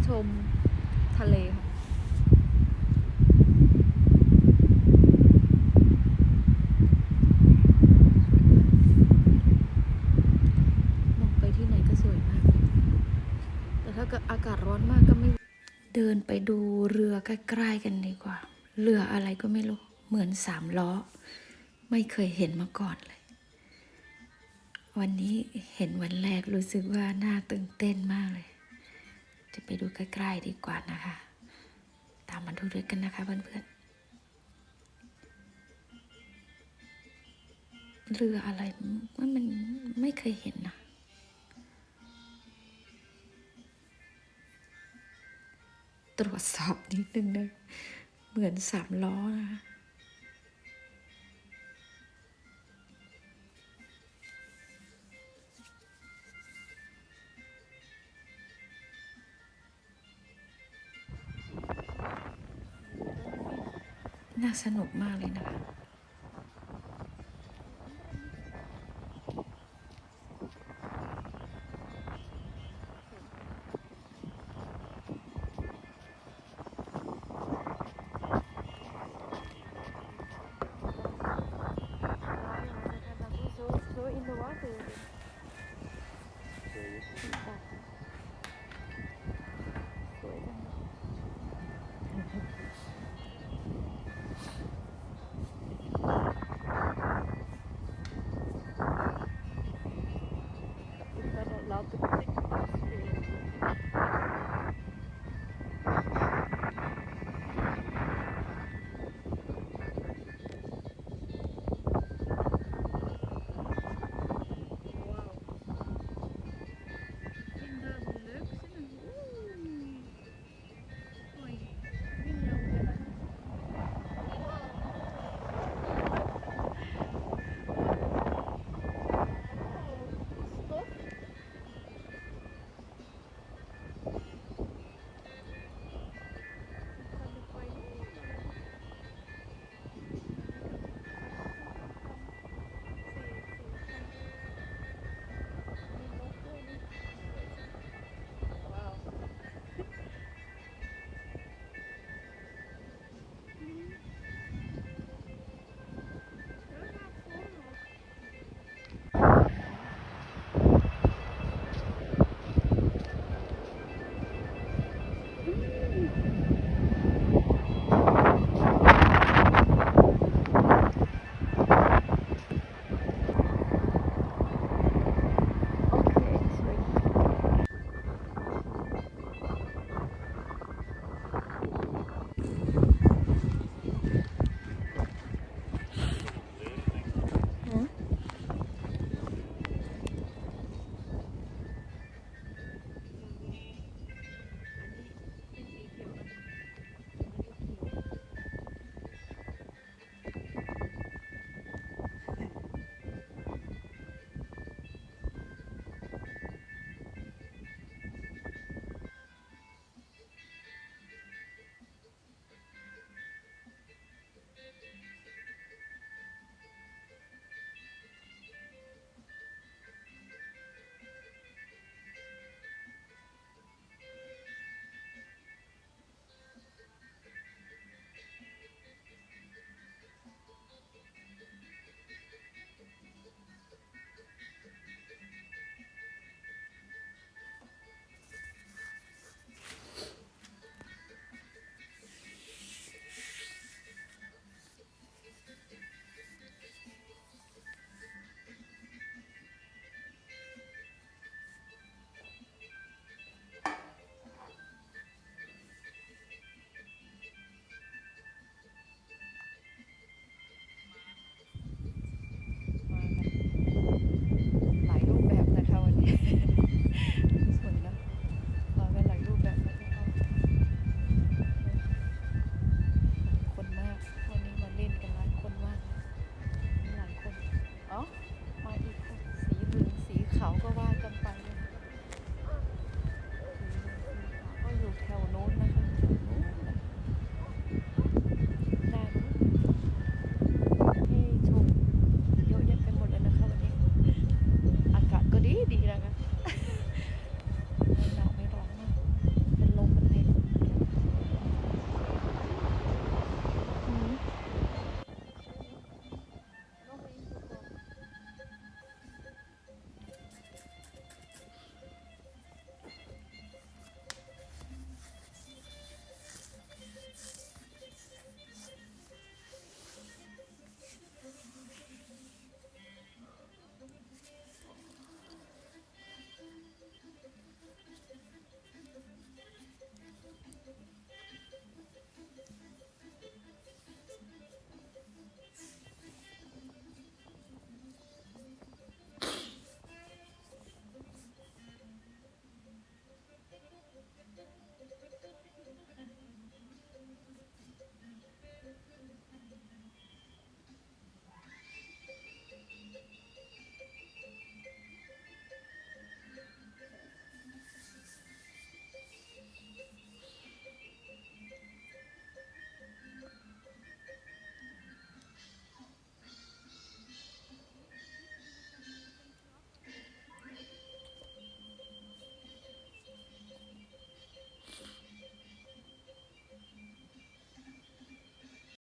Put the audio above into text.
ชมทะเลค่ะมองไปที่ไหนก็สวยมากเลยแต่ถ้าเกิดอากาศร้อนมากก็ไม่เดินไปดูเรือใกล้ๆกันดีกว่าเรืออะไรก็ไม่รู้เหมือน3 ล้อไม่เคยเห็นมาก่อนเลยวันนี้เห็นวันแรกรู้สึกว่าน่าตื่นเต้นมากเลยจะไปดูใกล้ๆดีกว่านะคะตามมาดูด้วยกันนะคะเพื่อนๆเรืออะไรมันไม่เคยเห็นนะตรวจสอบนิดนึงนะเหมือน3 ล้อนะคะน่าสนุกมากเลยนะคะ